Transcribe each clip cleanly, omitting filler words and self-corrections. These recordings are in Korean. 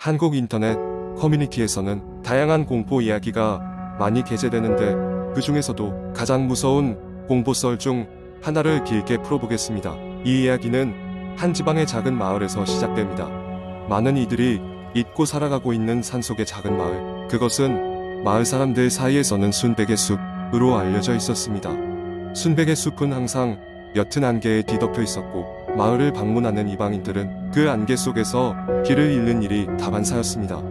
한국 인터넷 커뮤니티에서는 다양한 공포 이야기가 많이 게재되는데 그 중에서도 가장 무서운 공포썰 중 하나를 길게 풀어보겠습니다. 이 이야기는 한 지방의 작은 마을에서 시작됩니다. 많은 이들이 잊고 살아가고 있는 산속의 작은 마을. 그것은 마을 사람들 사이에서는 순백의 숲으로 알려져 있었습니다. 순백의 숲은 항상 옅은 안개에 뒤덮여 있었고 마을을 방문하는 이방인들은 그 안개 속에서 길을 잃는 일이 다반사였습니다.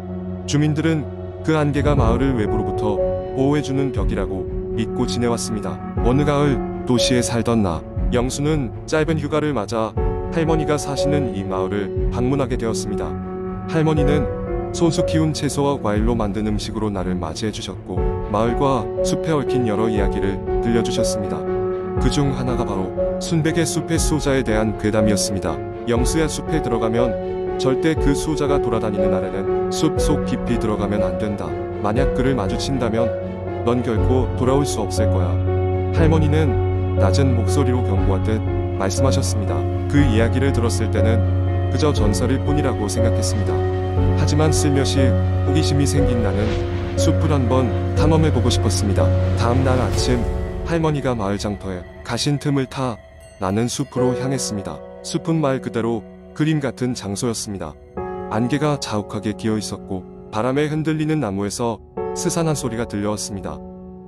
주민들은 그 안개가 마을을 외부로부터 보호해주는 벽이라고 믿고 지내왔습니다. 어느 가을 도시에 살던 나 영수는 짧은 휴가를 맞아 할머니가 사시는 이 마을을 방문하게 되었습니다. 할머니는 손수 키운 채소와 과일로 만든 음식으로 나를 맞이해 주셨고 마을과 숲에 얽힌 여러 이야기를 들려주셨습니다. 그 중 하나가 바로 순백의 숲의 수호자에 대한 괴담이었습니다. 영수야, 숲에 들어가면 절대 그 수호자가 돌아다니는 아래는 숲 속 깊이 들어가면 안 된다. 만약 그를 마주친다면 넌 결코 돌아올 수 없을 거야. 할머니는 낮은 목소리로 경고하듯 말씀하셨습니다. 그 이야기를 들었을 때는 그저 전설일 뿐이라고 생각했습니다. 하지만 슬며시 호기심이 생긴 나는 숲을 한번 탐험해보고 싶었습니다. 다음 날 아침 할머니가 마을 장터에 가신 틈을 타 나는 숲으로 향했습니다. 숲은 말 그대로 그림 같은 장소였습니다. 안개가 자욱하게 끼어 있었고 바람에 흔들리는 나무에서 스산한 소리가 들려왔습니다.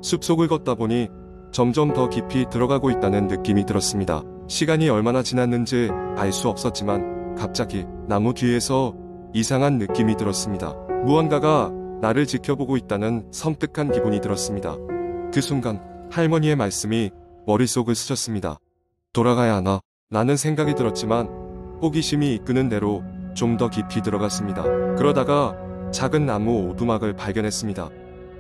숲속을 걷다 보니 점점 더 깊이 들어가고 있다는 느낌이 들었습니다. 시간이 얼마나 지났는지 알 수 없었지만 갑자기 나무 뒤에서 이상한 느낌이 들었습니다. 무언가가 나를 지켜보고 있다는 섬뜩한 기분이 들었습니다. 그 순간 할머니의 말씀이 머릿속을 스쳤습니다. 돌아가야 하나? 라는 생각이 들었지만 호기심이 이끄는 대로 좀 더 깊이 들어갔습니다. 그러다가 작은 나무 오두막을 발견했습니다.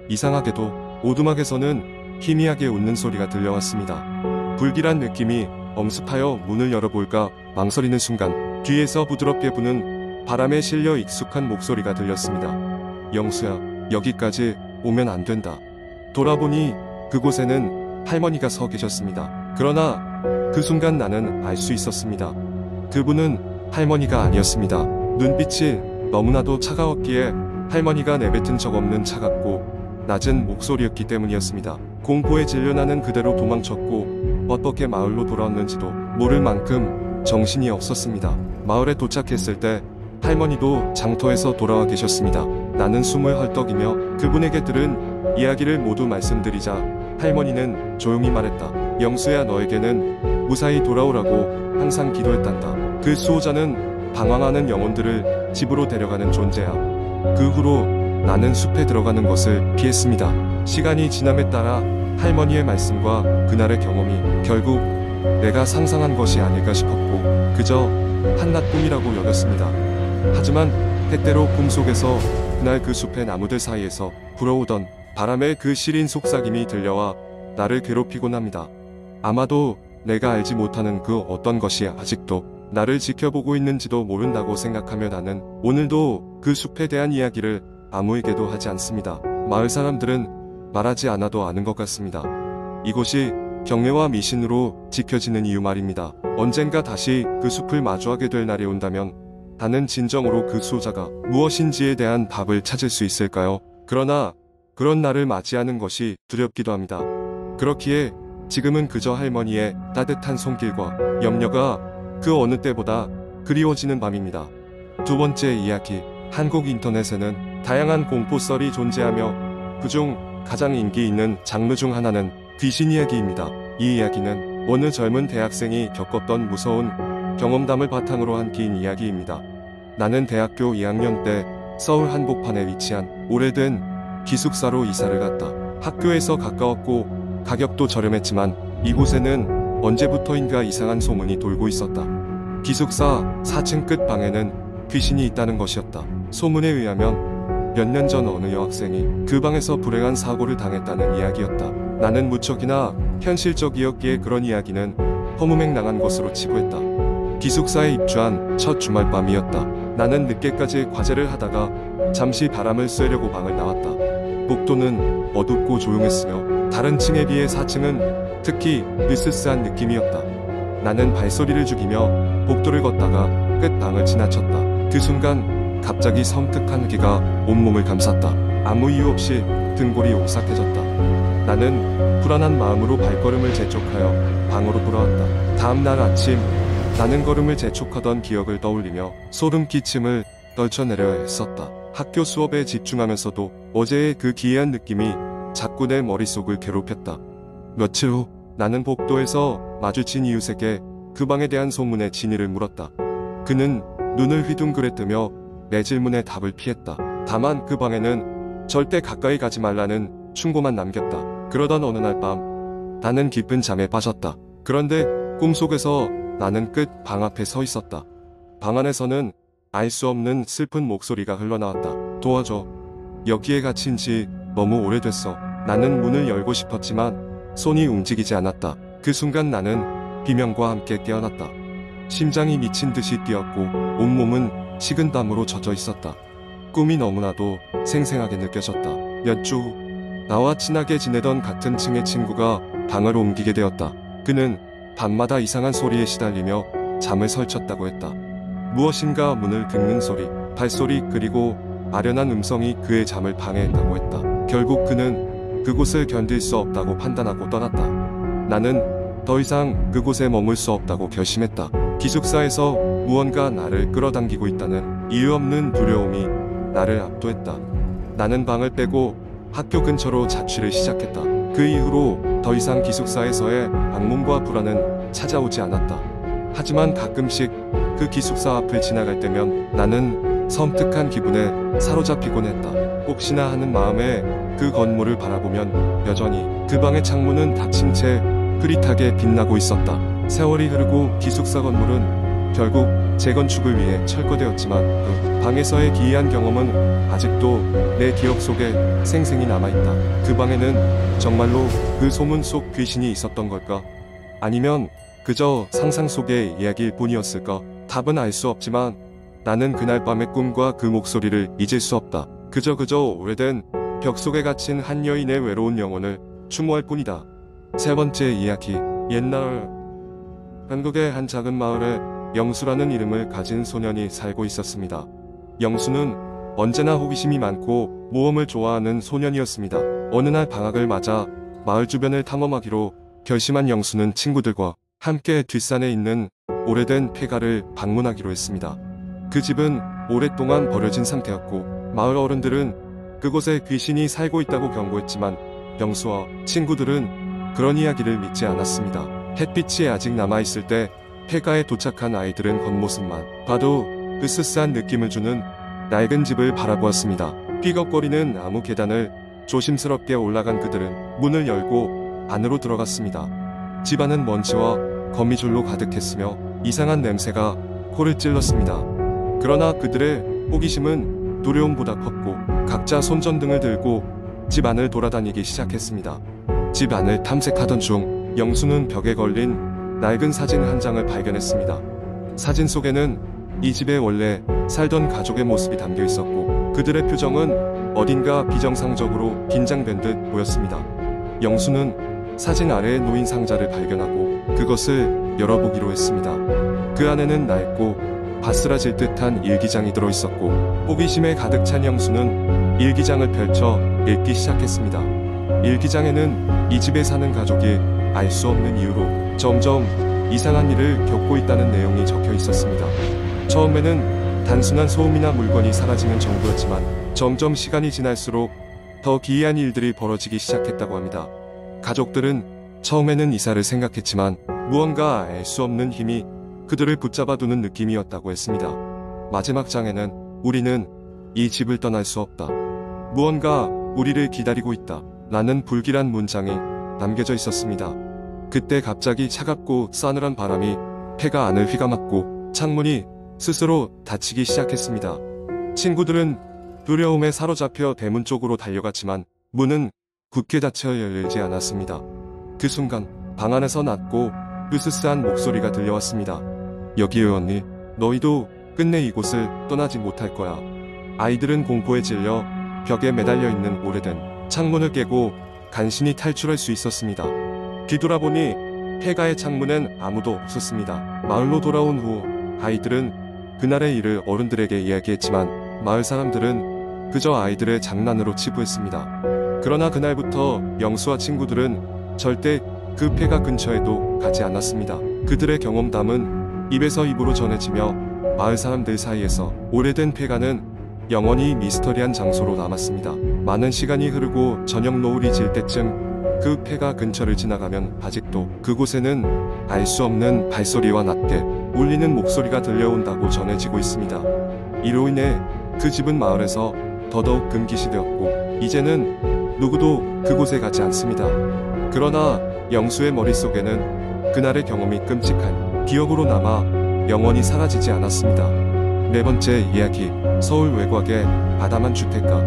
이상하게도 오두막에서는 희미하게 웃는 소리가 들려왔습니다. 불길한 느낌이 엄습하여 문을 열어볼까 망설이는 순간 뒤에서 부드럽게 부는 바람에 실려 익숙한 목소리가 들렸습니다. 영수야, 여기까지 오면 안 된다. 돌아보니 그곳에는 할머니가 서 계셨습니다. 그러나 그 순간 나는 알 수 있었습니다. 그분은 할머니가 아니었습니다. 눈빛이 너무나도 차가웠기에 할머니가 내뱉은 적 없는 차갑고 낮은 목소리였기 때문이었습니다. 공포에 질려 나는 그대로 도망쳤고 어떻게 마을로 돌아왔는지도 모를 만큼 정신이 없었습니다. 마을에 도착했을 때 할머니도 장터에서 돌아와 계셨습니다. 나는 숨을 헐떡이며 그분에게 들은 이야기를 모두 말씀드리자 할머니는 조용히 말했다. 영수야, 너에게는 무사히 돌아오라고 항상 기도했단다. 그 수호자는 방황하는 영혼들을 집으로 데려가는 존재야. 그 후로 나는 숲에 들어가는 것을 피했습니다. 시간이 지남에 따라 할머니의 말씀과 그날의 경험이 결국 내가 상상한 것이 아닐까 싶었고 그저 한낱 꿈이라고 여겼습니다. 하지만 때때로 꿈속에서 그날 그 숲의 나무들 사이에서 불어오던 바람의 그 시린 속삭임이 들려와 나를 괴롭히곤 합니다. 아마도 내가 알지 못하는 그 어떤 것이 아직도 나를 지켜보고 있는지도 모른다고 생각하며 나는 오늘도 그 숲에 대한 이야기를 아무에게도 하지 않습니다. 마을 사람들은 말하지 않아도 아는 것 같습니다. 이곳이 경외와 미신으로 지켜지는 이유 말입니다. 언젠가 다시 그 숲을 마주하게 될 날이 온다면 나는 진정으로 그 수호자가 무엇인지에 대한 답을 찾을 수 있을까요? 그러나 그런 날을 맞이하는 것이 두렵기도 합니다. 그렇기에 지금은 그저 할머니의 따뜻한 손길과 염려가 그 어느 때보다 그리워지는 밤입니다. 두 번째 이야기. 한국 인터넷에는 다양한 공포썰이 존재하며 그중 가장 인기 있는 장르 중 하나는 귀신 이야기입니다. 이 이야기는 어느 젊은 대학생이 겪었던 무서운 경험담을 바탕으로 한 긴 이야기입니다. 나는 대학교 2학년 때 서울 한복판에 위치한 오래된 기숙사로 이사를 갔다. 학교에서 가까웠고 가격도 저렴했지만 이곳에는 언제부터인가 이상한 소문이 돌고 있었다. 기숙사 4층 끝 방에는 귀신이 있다는 것이었다. 소문에 의하면 몇 년 전 어느 여학생이 그 방에서 불행한 사고를 당했다는 이야기였다. 나는 무척이나 현실적이었기에 그런 이야기는 허무맹랑한 것으로 치부했다. 기숙사에 입주한 첫 주말밤이었다. 나는 늦게까지 과제를 하다가 잠시 바람을 쐬려고 방을 나왔다. 복도는 어둡고 조용했으며 다른 층에 비해 4층은 특히 으스스한 느낌이었다. 나는 발소리를 죽이며 복도를 걷다가 끝 방을 지나쳤다. 그 순간 갑자기 섬뜩한 기가 온몸을 감쌌다. 아무 이유 없이 등골이 오싹해졌다. 나는 불안한 마음으로 발걸음을 재촉하여 방으로 돌아왔다. 다음 날 아침 나는 걸음을 재촉하던 기억을 떠올리며 소름 끼침을 떨쳐내려야 했었다. 학교 수업에 집중하면서도 어제의 그 기이한 느낌이 자꾸 내 머릿속을 괴롭혔다. 며칠 후 나는 복도에서 마주친 이웃에게 그 방에 대한 소문의 진위를 물었다. 그는 눈을 휘둥그레뜨며 내 질문에 답을 피했다. 다만 그 방에는 절대 가까이 가지 말라는 충고만 남겼다. 그러던 어느 날 밤 나는 깊은 잠에 빠졌다. 그런데 꿈속에서 나는 끝 방 앞에 서 있었다. 방 안에서는 알 수 없는 슬픈 목소리가 흘러나왔다. 도와줘. 여기에 갇힌 지 너무 오래됐어. 나는 문을 열고 싶었지만 손이 움직이지 않았다. 그 순간 나는 비명과 함께 깨어났다. 심장이 미친 듯이 뛰었고 온몸은 식은땀으로 젖어 있었다. 꿈이 너무나도 생생하게 느껴졌다. 몇 주 후 나와 친하게 지내던 같은 층의 친구가 방을 옮기게 되었다. 그는 밤마다 이상한 소리에 시달리며 잠을 설쳤다고 했다. 무엇인가 문을 긁는 소리, 발소리 그리고 아련한 음성이 그의 잠을 방해했다고 했다. 결국 그는 그곳을 견딜 수 없다고 판단하고 떠났다. 나는 더 이상 그곳에 머물 수 없다고 결심했다. 기숙사에서 무언가 나를 끌어당기고 있다는 이유 없는 두려움이 나를 압도했다. 나는 방을 빼고 학교 근처로 자취를 시작했다. 그 이후로 더 이상 기숙사에서의 악몽과 불안은 찾아오지 않았다. 하지만 가끔씩 그 기숙사 앞을 지나갈 때면 나는 섬뜩한 기분에 사로잡히곤 했다. 혹시나 하는 마음에 그 건물을 바라보면 여전히 그 방의 창문은 닫힌 채 흐릿하게 빛나고 있었다. 세월이 흐르고 기숙사 건물은 결국 재건축을 위해 철거되었지만 그 방에서의 기이한 경험은 아직도 내 기억 속에 생생히 남아있다. 그 방에는 정말로 그 소문 속 귀신이 있었던 걸까? 아니면 그저 상상 속의 이야기일 뿐이었을까? 답은 알 수 없지만 나는 그날 밤의 꿈과 그 목소리를 잊을 수 없다. 그저 오래된 벽 속에 갇힌 한 여인의 외로운 영혼을 추모할 뿐이다. 세 번째 이야기. 옛날 한국의 한 작은 마을에 영수라는 이름을 가진 소년이 살고 있었습니다. 영수는 언제나 호기심이 많고 모험을 좋아하는 소년이었습니다. 어느 날 방학을 맞아 마을 주변을 탐험하기로 결심한 영수는 친구들과 함께 뒷산에 있는 오래된 폐가를 방문하기로 했습니다. 그 집은 오랫동안 버려진 상태였고 마을 어른들은 그곳에 귀신이 살고 있다고 경고했지만 영수와 친구들은 그런 이야기를 믿지 않았습니다. 햇빛이 아직 남아있을 때 폐가에 도착한 아이들은 겉모습만 봐도 으스스한 느낌을 주는 낡은 집을 바라보았습니다. 삐걱거리는 나무 계단을 조심스럽게 올라간 그들은 문을 열고 안으로 들어갔습니다. 집안은 먼지와 거미줄로 가득했으며 이상한 냄새가 코를 찔렀습니다. 그러나 그들의 호기심은 두려움보다 컸고 각자 손전등을 들고 집 안을 돌아다니기 시작했습니다. 집 안을 탐색하던 중 영수는 벽에 걸린 낡은 사진 한 장을 발견했습니다. 사진 속에는 이 집에 원래 살던 가족의 모습이 담겨 있었고 그들의 표정은 어딘가 비정상적으로 긴장된 듯 보였습니다. 영수는 사진 아래에 놓인 상자를 발견하고 그것을 열어보기로 했습니다. 그 안에는 낡고 바스라질 듯한 일기장이 들어있었고 호기심에 가득 찬 영수는 일기장을 펼쳐 읽기 시작했습니다. 일기장에는 이 집에 사는 가족이 알 수 없는 이유로 점점 이상한 일을 겪고 있다는 내용이 적혀 있었습니다. 처음에는 단순한 소음이나 물건이 사라지는 정도였지만 점점 시간이 지날수록 더 기이한 일들이 벌어지기 시작했다고 합니다. 가족들은 처음에는 이사를 생각했지만 무언가 알 수 없는 힘이 그들을 붙잡아두는 느낌이었다고 했습니다. 마지막 장에는 우리는 이 집을 떠날 수 없다. 무언가 우리를 기다리고 있다. 라는 불길한 문장이 남겨져 있었습니다. 그때 갑자기 차갑고 싸늘한 바람이 폐가 안을 휘감았고 창문이 스스로 닫히기 시작했습니다. 친구들은 두려움에 사로잡혀 대문 쪽으로 달려갔지만 문은 굳게 닫혀 열리지 않았습니다. 그 순간 방 안에서 낮고 으스스한 목소리가 들려왔습니다. 여기에 언니, 너희도 끝내 이곳을 떠나지 못할 거야. 아이들은 공포에 질려 벽에 매달려 있는 오래된 창문을 깨고 간신히 탈출할 수 있었습니다. 뒤돌아보니 폐가의 창문엔 아무도 없었습니다. 마을로 돌아온 후 아이들은 그날의 일을 어른들에게 이야기했지만 마을 사람들은 그저 아이들의 장난으로 치부했습니다. 그러나 그날부터 영수와 친구들은 절대 그 폐가 근처에도 가지 않았습니다. 그들의 경험담은 입에서 입으로 전해지며 마을 사람들 사이에서 오래된 폐가는 영원히 미스터리한 장소로 남았습니다. 많은 시간이 흐르고 저녁 노을이 질 때쯤 그 폐가 근처를 지나가면 아직도 그곳에는 알 수 없는 발소리와 낮게 울리는 목소리가 들려온다고 전해지고 있습니다. 이로 인해 그 집은 마을에서 더더욱 금기시되었고 이제는 누구도 그곳에 가지 않습니다. 그러나 영수의 머릿속에는 그날의 경험이 끔찍한 기억으로 남아 영원히 사라지지 않았습니다. 네 번째 이야기, 서울 외곽의 아담한 주택가.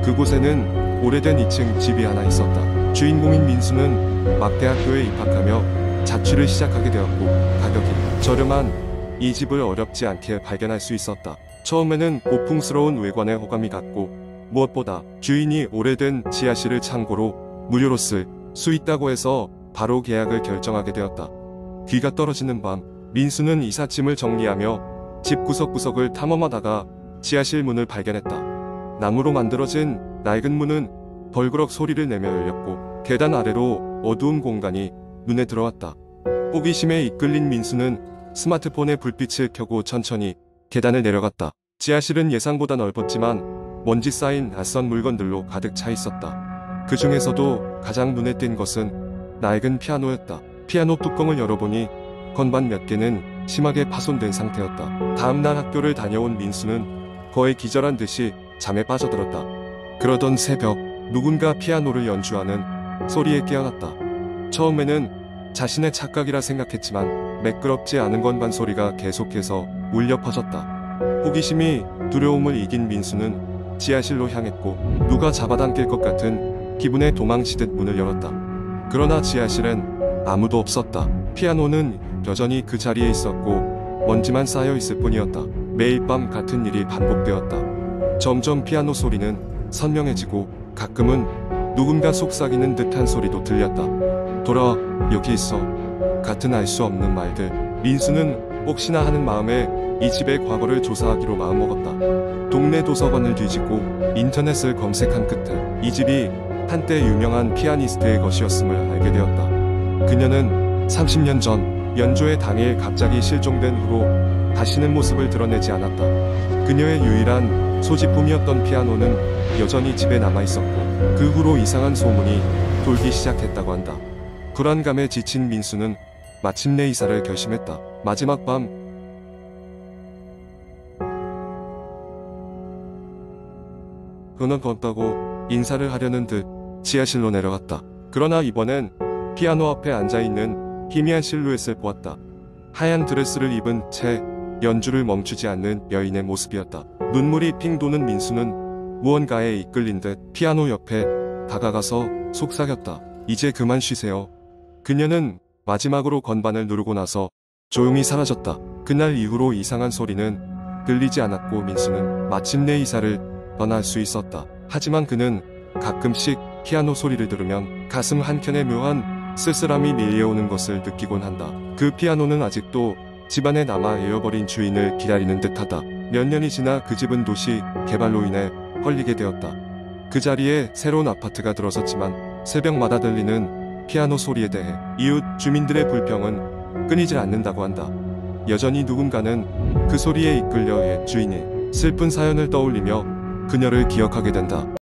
그곳에는 오래된 2층 집이 하나 있었다. 주인공인 민수는 막대학교에 입학하며 자취를 시작하게 되었고 가격이 저렴한 이 집을 어렵지 않게 발견할 수 있었다. 처음에는 고풍스러운 외관에 호감이 갔고 무엇보다 주인이 오래된 지하실을 창고로 무료로 쓸 수 있다고 해서 바로 계약을 결정하게 되었다. 귀가 떨어지는 밤, 민수는 이삿짐을 정리하며 집 구석구석을 탐험하다가 지하실 문을 발견했다. 나무로 만들어진 낡은 문은 벌그럭 소리를 내며 열렸고 계단 아래로 어두운 공간이 눈에 들어왔다. 호기심에 이끌린 민수는 스마트폰에 불빛을 켜고 천천히 계단을 내려갔다. 지하실은 예상보다 넓었지만 먼지 쌓인 낯선 물건들로 가득 차 있었다. 그 중에서도 가장 눈에 띈 것은 낡은 피아노였다. 피아노 뚜껑을 열어보니 건반 몇 개는 심하게 파손된 상태였다. 다음날 학교를 다녀온 민수는 거의 기절한 듯이 잠에 빠져들었다. 그러던 새벽, 누군가 피아노를 연주하는 소리에 깨어났다. 처음에는 자신의 착각이라 생각했지만 매끄럽지 않은 건반 소리가 계속해서 울려 퍼졌다. 호기심이 두려움을 이긴 민수는 지하실로 향했고 누가 잡아당길 것 같은 기분에 도망치듯 문을 열었다. 그러나 지하실엔 아무도 없었다. 피아노는 여전히 그 자리에 있었고 먼지만 쌓여 있을 뿐이었다. 매일 밤 같은 일이 반복되었다. 점점 피아노 소리는 선명해지고 가끔은 누군가 속삭이는 듯한 소리도 들렸다. 돌아와, 여기 있어. 같은 알 수 없는 말들. 민수는 혹시나 하는 마음에 이 집의 과거를 조사하기로 마음먹었다. 동네 도서관을 뒤지고 인터넷을 검색한 끝에 이 집이 한때 유명한 피아니스트의 것이었음을 알게 되었다. 그녀는 30년 전 연주회 당일 갑자기 실종된 후로 다시는 모습을 드러내지 않았다. 그녀의 유일한 소지품이었던 피아노는 여전히 집에 남아있었고 그 후로 이상한 소문이 돌기 시작했다고 한다. 불안감에 지친 민수는 마침내 이사를 결심했다. 마지막 밤, 그는 걷다고 인사를 하려는 듯 지하실로 내려갔다. 그러나 이번엔 피아노 앞에 앉아있는 희미한 실루엣을 보았다. 하얀 드레스를 입은 채 연주를 멈추지 않는 여인의 모습이었다. 눈물이 핑 도는 민수는 무언가에 이끌린 듯 피아노 옆에 다가가서 속삭였다. 이제 그만 쉬세요. 그녀는 마지막으로 건반을 누르고 나서 조용히 사라졌다. 그날 이후로 이상한 소리는 들리지 않았고 민수는 마침내 이사를 떠날 수 있었다. 하지만 그는 가끔씩 피아노 소리를 들으면 가슴 한켠에 묘한 쓸쓸함이 밀려오는 것을 느끼곤 한다. 그 피아노는 아직도 집안에 남아 잃어버린 주인을 기다리는 듯하다. 몇 년이 지나 그 집은 도시 개발로 인해 헐리게 되었다. 그 자리에 새로운 아파트가 들어섰지만 새벽마다 들리는 피아노 소리에 대해 이웃 주민들의 불평은 끊이질 않는다고 한다. 여전히 누군가는 그 소리에 이끌려 옛 주인의 슬픈 사연을 떠올리며 그녀를 기억하게 된다.